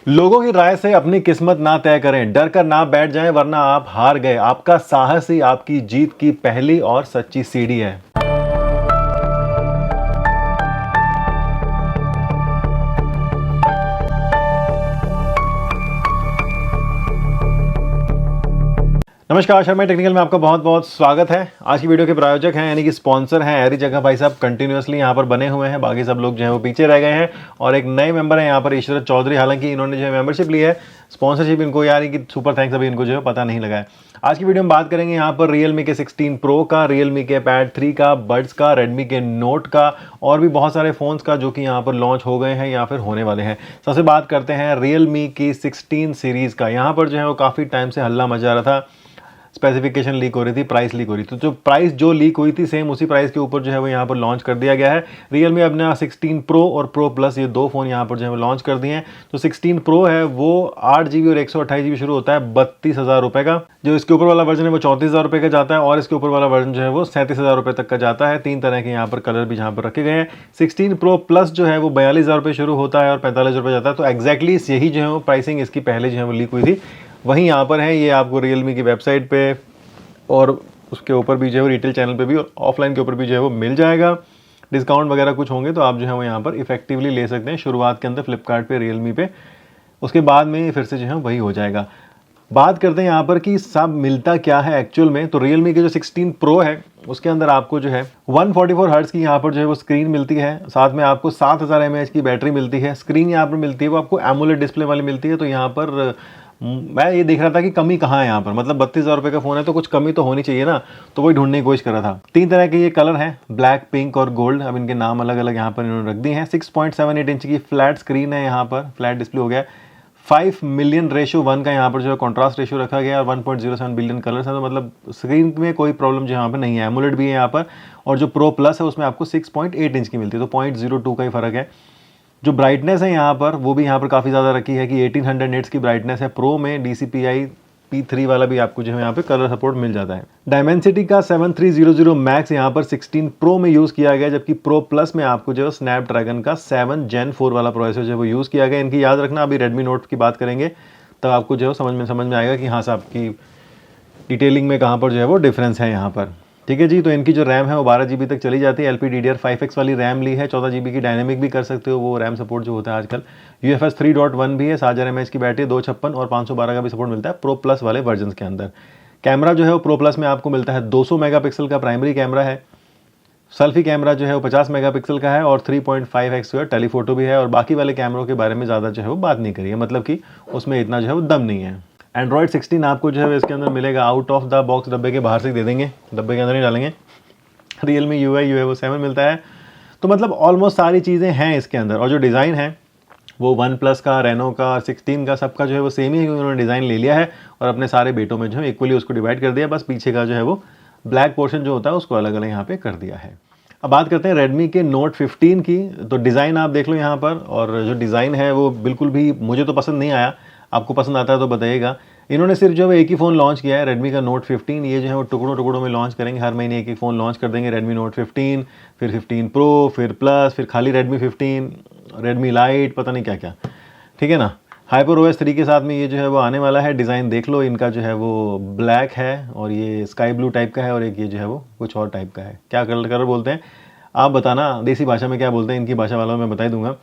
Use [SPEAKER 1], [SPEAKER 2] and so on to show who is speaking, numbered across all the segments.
[SPEAKER 1] लोगों की राय से अपनी किस्मत ना तय करें, डर कर ना बैठ जाएं वरना आप हार गए। आपका साहस ही आपकी जीत की पहली और सच्ची सीढ़ी है। नमस्कार, शर्मा टेक्निकल में आपका बहुत बहुत स्वागत है। आज की वीडियो के प्रायोजक हैं यानी कि स्पॉन्सर हैं एरी जगह भाई साहब, कंटिन्यूअसली यहाँ पर बने हुए हैं। बाकी सब लोग जो है वो पीछे रह गए हैं और एक नए मेंबर हैं यहाँ पर ईश्वर चौधरी। हालांकि इन्होंने जो है मेंबरशिप ली है, स्पॉन्सरशिप इनको यानी कि सुपर थैंक्स, अभी इनको जो है पता नहीं लगा है। आज की वीडियो में बात करेंगे यहाँ पर रियलमी के 16 प्रो का, रियलमी के पैड 3 का, बड्स का, रेडमी के नोट का और भी बहुत सारे फोन्स का जो कि यहाँ पर लॉन्च हो गए हैं या फिर होने वाले हैं। सबसे बात करते हैं रियलमी की 16 सीरीज़ का। यहाँ पर जो है वो काफ़ी टाइम से हल्ला मचा रहा था, स्पेसिफिकेशन लीक हो रही थी, प्राइस लीक हो रही थी। तो जो प्राइस जो लीक हुई थी सेम उसी प्राइस के ऊपर जो है वो यहाँ पर लॉन्च कर दिया गया है। रियलमी अपना 16 प्रो और प्रो प्लस ये दो फ़ोन यहाँ पर जो है वो लॉन्च कर दिए हैं। तो 16 प्रो है वो 8 GB और 128 GB शुरू होता है 32,000 रुपये का। जो इसके ऊपर वाला वर्जन है वो 34,000 रुपये का जाता है और इसके ऊपर वाला वर्जन जो है वो 37,000 रुपये तक का जाता है। 3 तरह के यहाँ पर कलर भी यहाँ पर रखे गए हैं। 16 प्रो प्लस जो है वो 42,000 रुपये शुरू होता है और 45,000 रुपये जाता है। तो एक्जैक्टली यही जो है वो प्राइसिंग इसकी पहले जो है वो लीक हुई थी वहीं यहाँ पर है। ये आपको रियलमी की वेबसाइट पे और उसके ऊपर भी जो है वो रिटेल चैनल पे भी और ऑफलाइन के ऊपर भी जो है वो मिल जाएगा। डिस्काउंट वगैरह कुछ होंगे तो आप जो है वो यहाँ पर इफेक्टिवली ले सकते हैं शुरुआत के अंदर फ्लिपकार्ट पे, रियलमी पे। उसके बाद में फिर से जो है वही हो जाएगा। बात करते हैं यहाँ पर कि सब मिलता क्या है एक्चुअल में। तो रियलमी के जो 16 प्रो है उसके अंदर आपको जो है 144 हर्ट्ज की यहाँ पर जो है वो स्क्रीन मिलती है। साथ में आपको 7000 mAh की बैटरी मिलती है। स्क्रीन यहाँ पर मिलती है वो आपको एमोलेड डिस्प्ले वाली मिलती है। तो यहाँ पर मैं ये देख रहा था कि कमी कहाँ है यहाँ पर, मतलब 32,000 रुपये का फ़ोन है तो कुछ कमी तो होनी चाहिए ना, तो वही ढूंढने की कोशिश कर रहा था। 3 तरह के ये कलर हैं, ब्लैक, पिंक और गोल्ड। अब इनके नाम अलग अलग यहाँ पर इन्होंने रख दिए हैं। 6.78 इंच की फ्लैट स्क्रीन है, यहाँ पर फ्लैट डिस्प्ले हो गया। 5 मिलियन रेशो 1 का यहाँ पर जो है कॉन्ट्रास्ट रेशियो रखा गया और 1.07 बिलियन कलर्स हैं। तो मतलब स्क्रीन में कोई प्रॉब्लम जो यहाँ पर नहीं है। एमोलेड भी है यहाँ पर और जो प्रो प्लस है उसमें आपको 6.8 इंच की मिलती है, तो 0.02 का ही फ़र्क है। जो ब्राइटनेस है यहाँ पर वो भी यहाँ पर काफ़ी ज़्यादा रखी है कि 1800 निट्स की ब्राइटनेस है। प्रो में DCI P3 वाला भी आपको जो है यहाँ पे कलर सपोर्ट मिल जाता है। डायमेंसिटी का 7300 मैक्स यहाँ पर 16 प्रो में यूज़ किया गया, जबकि प्रो प्लस में आपको जो है स्नैपड्रैगन का 7 Gen 4 वाला प्रोसेसर जो है वो यूज़ किया गया। इनकी याद रखना, अभी रेडमी नोट की बात करेंगे तब आपको जो है समझ में आएगा कि हाँ साहब की डिटेलिंग में कहाँ पर जो है वो डिफरेंस है यहाँ पर। ठीक है जी। तो इनकी जो रैम है वो 12 GB तक चली जाती है। LPDDR5X वाली रैम ली है। 14 GB की डायनेमिक भी कर सकते हो, वो रैम सपोर्ट जो होता है आजकल। UFS 3.1 भी है। 7000 mAh की बैटरी, 256 और 512 का भी सपोर्ट मिलता है प्रो प्लस वाले वर्जन के अंदर। कैमरा जो है वो प्रो प्लस में आपको मिलता है 200 मेगापिक्सल का प्राइमरी कैमरा है। सेल्फी कैमरा जो है वो 50 मेगापिक्सल का है और 3.5x जो है टेलीफोटो भी है। और बाकी वाले कैमरों के बारे में ज़्यादा जो है वो बात नहीं करी है, मतलब कि उसमें इतना जो है वो दम नहीं है। एंड्रॉयड 16 आपको जो है इसके अंदर मिलेगा आउट ऑफ द बॉक्स, डब्बे के बाहर से दे देंगे, डब्बे के अंदर नहीं डालेंगे। रियलमी UI जो है वो 7 मिलता है। तो मतलब ऑलमोस्ट सारी चीज़ें हैं इसके अंदर। और जो डिज़ाइन है वो वन प्लस का, रेनो का, 16 का, सबका जो है वो सेम ही है क्योंकि उन्होंने डिज़ाइन ले लिया है और अपने सारे बेटों में जो है इक्वली उसको डिवाइड कर दिया। बस पीछे का जो है वो ब्लैक पोर्शन जो होता है उसको अलग अलग यहाँ पे कर दिया है। अब बात करते हैं रेडमी के नोट 15 की। तो डिज़ाइन आप देख लो यहाँ पर, और जो डिज़ाइन है वो बिल्कुल भी मुझे तो पसंद नहीं आया। आपको पसंद आता है तो बताइएगा। इन्होंने सिर्फ जो है एक ही फ़ोन लॉन्च किया है, रेडमी का नोट 15। ये जो है वो टुकड़ों टुकड़ों में लॉन्च करेंगे, हर महीने एक फ़ोन लॉन्च कर देंगे। रेडमी नोट 15, फिर 15 प्रो, फिर प्लस, फिर खाली रेडमी 15, रेडमी लाइट, पता नहीं क्या क्या। ठीक है ना। HyperOS 3 के साथ में ये जो है वो आने वाला है। डिज़ाइन देख लो इनका जो है वो ब्लैक है और ये स्काई ब्लू टाइप का है और एक ये जो है वो कुछ और टाइप का है। क्या कलर बोलते हैं आप बताना, देसी भाषा में क्या बोलते हैं, इनकी भाषा वालों में बता दूंगा।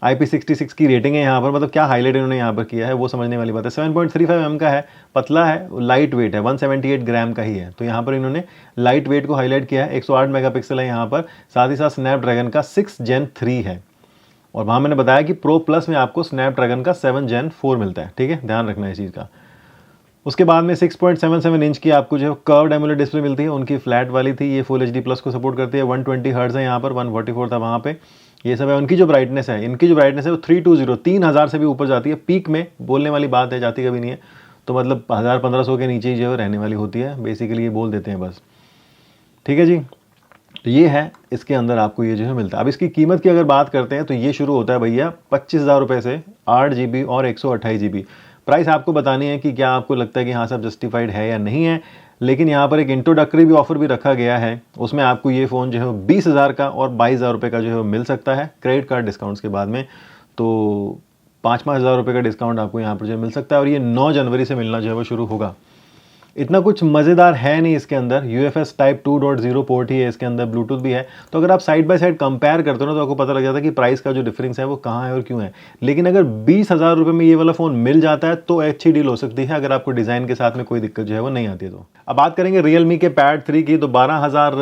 [SPEAKER 1] IP66 की रेटिंग है यहाँ पर, मतलब क्या हाईलाइट इन्होंने यहाँ पर किया है वो समझने वाली बात है। 7.35 mm का है, पतला है, लाइट वेट है, 178 ग्राम का ही है। तो यहाँ पर इन्होंने लाइट वेट को हाईलाइट किया है। 108 मेगापिक्सल है यहाँ पर, साथ ही साथ स्नैपड्रैगन का 6 Gen 3 है। और वहाँ मैंने बताया कि प्रो प्लस में आपको स्नैपड्रैगन का 7 Gen 4 मिलता है। ठीक है, ध्यान रखना है इस चीज़ का। उसके बाद में 6.77 इंच की आपको जो है कर्व्ड एमोलेड डिस्प्ले मिलती है। उनकी फ्लैट वाली थी, ये फुल HD प्लस को सपोर्ट करती है। 120 हर्ट्ज है यहाँ पर, 144 था वहाँ पे। ये सब है। उनकी जो ब्राइटनेस है, इनकी जो ब्राइटनेस है वो 320, 3000 से भी ऊपर जाती है पीक में। बोलने वाली बात है, जाती कभी नहीं है। तो मतलब 1000-1500 के नीचे ही जो है रहने वाली होती है, बेसिकली ये बोल देते हैं बस। ठीक है जी। तो ये है, इसके अंदर आपको ये जो है मिलता है। अब इसकी कीमत की अगर बात करते हैं तो ये शुरू होता है भैया 25,000 रुपये से, 8 GB और 128 GB। प्राइस आपको बतानी है कि क्या आपको लगता है कि हाँ सब जस्टिफाइड है या नहीं है। लेकिन यहाँ पर एक इंट्रोडक्टरी भी ऑफर भी रखा गया है, उसमें आपको ये फ़ोन जो है 20,000 का और 22,000 रुपये का जो है मिल सकता है क्रेडिट कार्ड डिस्काउंट्स के बाद में। तो 5-5 हज़ार रुपये का डिस्काउंट आपको यहाँ पर जो मिल सकता है और ये 9 जनवरी से मिलना जो है वो शुरू होगा। इतना कुछ मज़ेदार है नहीं इसके अंदर, UFS टाइप 2.0 पोर्ट ही है इसके अंदर, ब्लूटूथ भी है। तो अगर आप साइड बाय साइड कंपेयर करते हो ना तो आपको पता लग जाता है कि प्राइस का जो डिफरेंस है वो कहाँ है और क्यों है। लेकिन अगर 20,000 रुपये में ये वाला फ़ोन मिल जाता है तो अच्छी डील हो सकती है, अगर आपको डिज़ाइन के साथ में कोई दिक्कत जो है वो नहीं आती है तो। अब बात करेंगे Realme के पैड 3 की, तो 12,000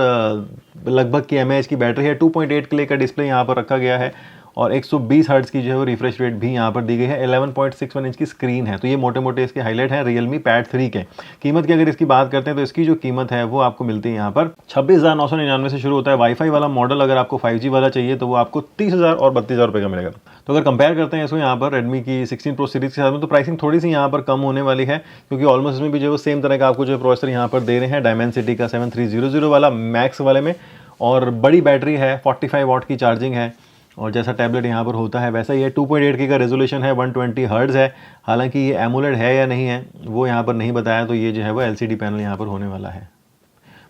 [SPEAKER 1] लगभग की mAh की बैटरी है, 2.8 क्ले का डिस्प्ले यहाँ पर रखा गया है और 120 हर्ट्ज़ की जो है वो रिफ्रेश रेट भी यहाँ पर दी गई है, 11.61 इंच की स्क्रीन है। तो ये मोटे मोटे इसके हाईलाइट हैं Realme पैड 3 के। कीमत की अगर इसकी बात करते हैं तो इसकी जो कीमत है वो आपको मिलती है यहाँ पर 26,999 से शुरू होता है। वाईफाई वाला मॉडल अगर आपको 5G वाला चाहिए तो वो आपको 30,000 और 32,000 रुपये का मिलेगा। तो अगर कंपेयर करते हैं इसको यहाँ पर Redmi की 16 Pro सीरीज के साथ में, तो प्राइसिंग थोड़ी सी यहाँ पर कम होने वाली है, क्योंकि ऑलमोस्ट इसमें भी जो है सेम तरह का आपको जो प्रोसेसर यहाँ पर दे रहे हैं Dimensity का 7300 वाला मैक्स वाले में, और बड़ी बैटरी है, 45 वाट की चार्जिंग है, और जैसा टैबलेट यहाँ पर होता है वैसा ही है। 2.8 की का रेजोल्यूशन है, 120 हर्ट्ज़ है। हालांकि ये एमोलेड है या नहीं है वो यहाँ पर नहीं बताया, तो ये जो है वो LCD पैनल यहाँ पर होने वाला है।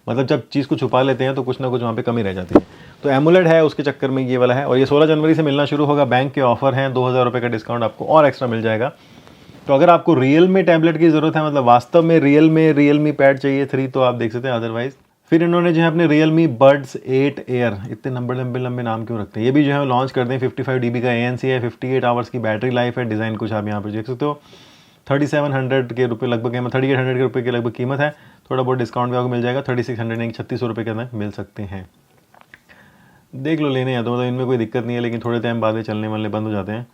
[SPEAKER 1] मतलब जब चीज़ को छुपा लेते हैं तो कुछ ना कुछ वहाँ पे कमी रह जाती है। तो एमोलेड है, उसके चक्कर में ये वाला है, और ये 16 जनवरी से मिलना शुरू होगा। बैंक के ऑफर हैं, 2,000 रुपये का डिस्काउंट आपको और एक्स्ट्रा मिल जाएगा। तो अगर आपको Realme टैबलेट की ज़रूरत है, मतलब वास्तव में Realme पैड चाहिए 3, तो आप देख सकते हैं। अदरवाइज फिर इन्होंने जो है अपने Realme Buds 8 Air, इतने लंबे नाम क्यों रखते हैं, ये भी जो है लॉन्च कर दें। 55 dB का ANC है, 58 आवर्स की बैटरी लाइफ है। डिज़ाइन कुछ आप यहाँ पर देख सकते हो। 3700 के रुपये लगभग है, 3800 के रुपये के लगभग कीमत है। थोड़ा बहुत डिस्काउंट भी आपको मिल जाएगा, 3600 नहीं 3600 रुपये के अंदर मिल सकते हैं। देख लो, लेने या तो मतलब इनमें कोई दिक्कत नहीं है, लेकिन थोड़े टाइम बाद चलने वाले बंद हो जाते हैं।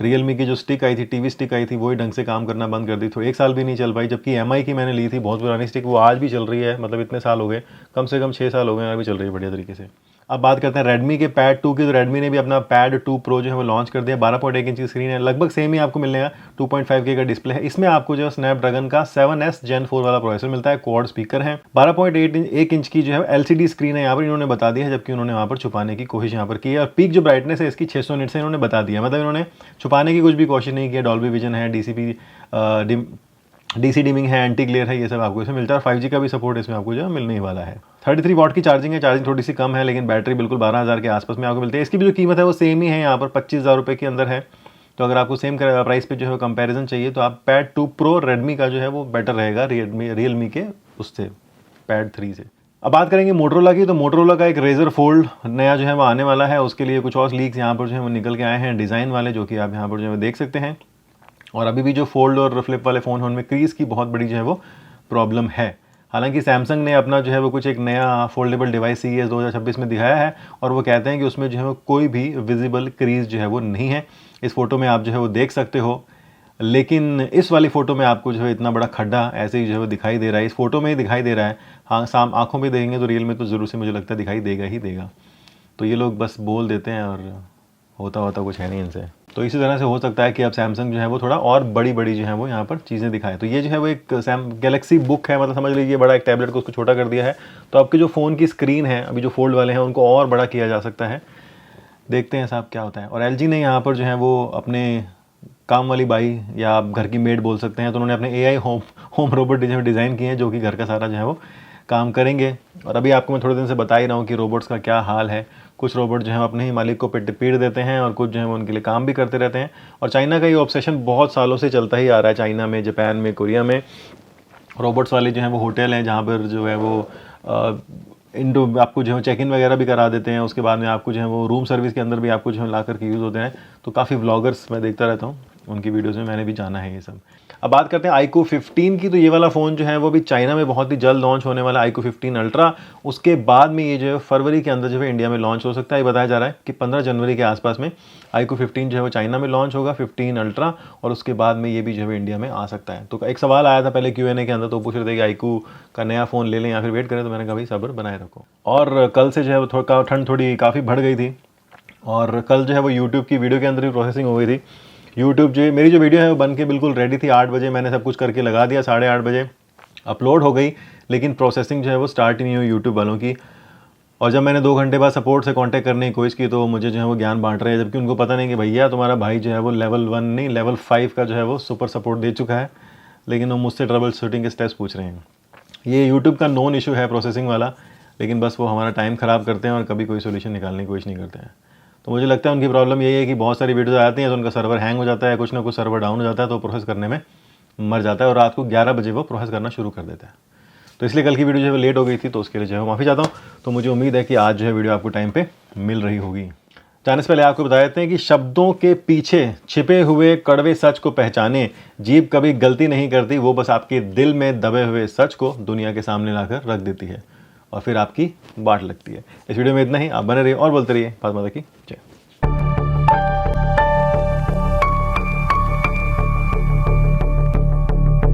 [SPEAKER 1] Realme की जो स्टिक आई थी, टीवी स्टिक आई थी, वही ढंग से काम करना बंद कर दी। तो 1 साल भी नहीं चल पाई, जबकि MI की मैंने ली थी, बहुत पुरानी स्टिक, वो आज भी चल रही है। मतलब इतने साल हो गए, कम से कम 6 साल हो गए, आज भी चल रही है बढ़िया तरीके से। अब बात करते हैं Redmi के पैड 2 की, तो Redmi ने भी अपना पैड 2 Pro जो है वो लॉन्च कर दिया। 12.1 इंच की स्क्रीन है, लगभग सेम ही आपको मिलेगा। 2.5K का डिस्प्ले है। इसमें आपको जो स्नैपड्रैगन का 7S Gen 4 वाला प्रोसेसर मिलता है, क्वाड स्पीकर है। 12.1 इंच की जो है LCD स्क्रीन है, यहाँ पर इन्होंने बता दिया है, जबकि उन्होंने वहाँ पर छुपाने की कोशिश यहाँ पर की है। और पीक जो ब्राइटनेस है इसकी 600 निट से इन्होंने बता दिया, मतलब इन्होंने छुपाने की कुछ भी कोशिश नहीं किया। डॉल्बी विजन है, DC डिमिंग है, एंटी ग्लेयर है, ये सब आपको इसमें मिलता है। 5G का भी सपोर्ट इसमें आपको जो है मिलने ही वाला है। 33 वाट की चार्जिंग है, चार्जिंग थोड़ी सी कम है, लेकिन बैटरी बिल्कुल 12,000 के आसपास में आपको मिलती है। इसकी भी जो कीमत है वो सेम ही है, यहाँ पर 25,000 रुपये के अंदर है। तो अगर आपको सेम प्राइस पे जो है कंपैरिजन चाहिए तो आप पैड 2 Pro Redmi का जो है वो बेटर रहेगा Realme के उससे, पैड 3 से। अब बात करेंगे मोटरोला की, तो मोटरोला का एक Razr Fold नया जो है वो आने वाला है। उसके लिए कुछ और लीक्स यहाँ पर जो है वो निकल के आए हैं डिज़ाइन वाले, जो कि आप यहाँ पर जो है देख सकते हैं। और अभी भी जो फोल्ड और फ्लिप वाले फ़ोन हैं उनमें क्रीज़ की बहुत बड़ी जो है वो प्रॉब्लम है। हालांकि सैमसंग ने अपना जो है वो कुछ एक नया फोल्डेबल डिवाइस CES 2026 में दिखाया है, और वो कहते हैं कि उसमें जो है वो कोई भी विजिबल क्रीज़ जो है वो नहीं है। इस फोटो में आप जो है वो देख सकते हो, लेकिन इस वाली फ़ोटो में आपको जो है इतना बड़ा खड्डा ऐसे ही जो है वो दिखाई दे रहा है। इस फोटो में ही दिखाई दे रहा है। हाँ, आँखों में देखेंगे तो रियल में तो ज़रूर से मुझे लगता है दिखाई देगा ही देगा। तो ये लोग बस बोल देते हैं और होता कुछ है नहीं इनसे। तो इसी तरह से हो सकता है कि अब सैमसंग जो है वो थोड़ा और बड़ी जो है वो यहाँ पर चीज़ें दिखाए। तो ये जो है वो एक गैलेक्सी बुक है, मतलब समझ लीजिए बड़ा एक टैबलेट को उसको छोटा कर दिया है। तो आपके जो फ़ोन की स्क्रीन है, अभी जो फोल्ड वाले हैं, उनको और बड़ा किया जा सकता है। देखते हैं साहब क्या होता है। और LG ने यहाँ पर जो है वो अपने काम वाली बाई, या आप घर की मेड बोल सकते हैं, तो उन्होंने अपने AI होम रोबोट डिज़ाइन किए हैं, जो कि घर का सारा जो है वो काम करेंगे। और अभी आपको मैं थोड़े दिन से बता ही रहा हूँ कि रोबोट्स का क्या हाल है। कुछ रोबोट जो है अपने ही मालिक को पीट देते हैं, और कुछ जो है वो उनके लिए काम भी करते रहते हैं। और चाइना का ये ऑब्सेशन बहुत सालों से चलता ही आ रहा है। चाइना में, जापान में, कोरिया में रोबोट्स वाले जो हैं वो होटल हैं, जहाँ पर जो है वो आपको जो है चेक इन वगैरह भी करा देते हैं। उसके बाद में आपको जो है वो रूम सर्विस के अंदर भी आपको जो है ला करके यूज़ होते हैं। तो काफ़ी व्लॉगर्स मैं देखता रहता हूँ, उनकी वीडियोज़ में मैंने भी जाना है ये सब। अब बात करते हैं iQOO 15 की, तो ये वाला फ़ोन जो है वो भी चाइना में बहुत ही जल्द लॉन्च होने वाला है, iQOO 15 अल्ट्रा। उसके बाद में ये जो है फरवरी के अंदर जो है इंडिया में लॉन्च हो सकता है। ये बताया जा रहा है कि 15 जनवरी के आसपास में iQOO 15 जो है वो चाइना में लॉन्च होगा, 15 अल्ट्रा, और उसके बाद में ये भी जो है इंडिया में आ सकता है। तो एक सवाल आया था पहले Q&A के अंदर, तो पूछ रहे थे कि iQOO का नया फ़ोन ले लें या फिर वेट करें, तो मैंने कहा भाई सब्र बनाए रखो। और कल से जो है वो ठंड थोड़ी काफ़ी बढ़ गई थी, और कल जो है वो यूट्यूब की वीडियो के अंदर भी प्रोसेसिंग हो गई थी। यूट्यूब जो मेरी जो वीडियो है वो बन के बिल्कुल रेडी थी, 8 बजे मैंने सब कुछ करके लगा दिया, 8:30 बजे अपलोड हो गई, लेकिन प्रोसेसिंग जो है वो स्टार्ट ही नहीं हुई यूट्यूब वालों की। और जब मैंने 2 घंटे बाद सपोर्ट से कांटेक्ट करने की कोशिश की, तो मुझे जो है वो ज्ञान बांट रहे हैं, जबकि उनको पता नहीं कि भैया तुम्हारा भाई जो है वो लेवल 1 नहीं लेवल 5 का जो है वो सुपर सपोर्ट दे चुका है, लेकिन वो मुझसे ट्रबल शूटिंग के स्टेप्स पूछ रहे हैं। ये यूट्यूब का नॉन इशू है प्रोसेसिंग वाला, लेकिन बस वो हमारा टाइम ख़राब करते हैं और कभी कोई सोल्यूशन निकालने की कोशिश नहीं करते हैं। तो मुझे लगता है उनकी प्रॉब्लम यही है कि बहुत सारी वीडियोज़ आती हैं तो उनका सर्वर हैंग हो जाता है, कुछ ना कुछ सर्वर डाउन हो जाता है, तो प्रोसेस करने में मर जाता है और रात को 11 बजे वो प्रोसेस करना शुरू कर देता है। तो इसलिए कल की वीडियो जो है लेट हो गई थी, तो उसके लिए जो है माफ़ी चाहता हूँ। तो मुझे उम्मीद है कि आज जो है वीडियो आपको टाइम पे मिल रही होगी। जाने से पहले आपको बता देते हैं कि शब्दों के पीछे छिपे हुए कड़वे सच को पहचाने। जीभ कभी गलती नहीं करती, वो बस आपके दिल में दबे हुए सच को दुनिया के सामने लाकर रख देती है और फिर आपकी बाट लगती है। इस वीडियो में इतना ही। आप बने रहिए और बोलते रहिए। भारत माता की जय।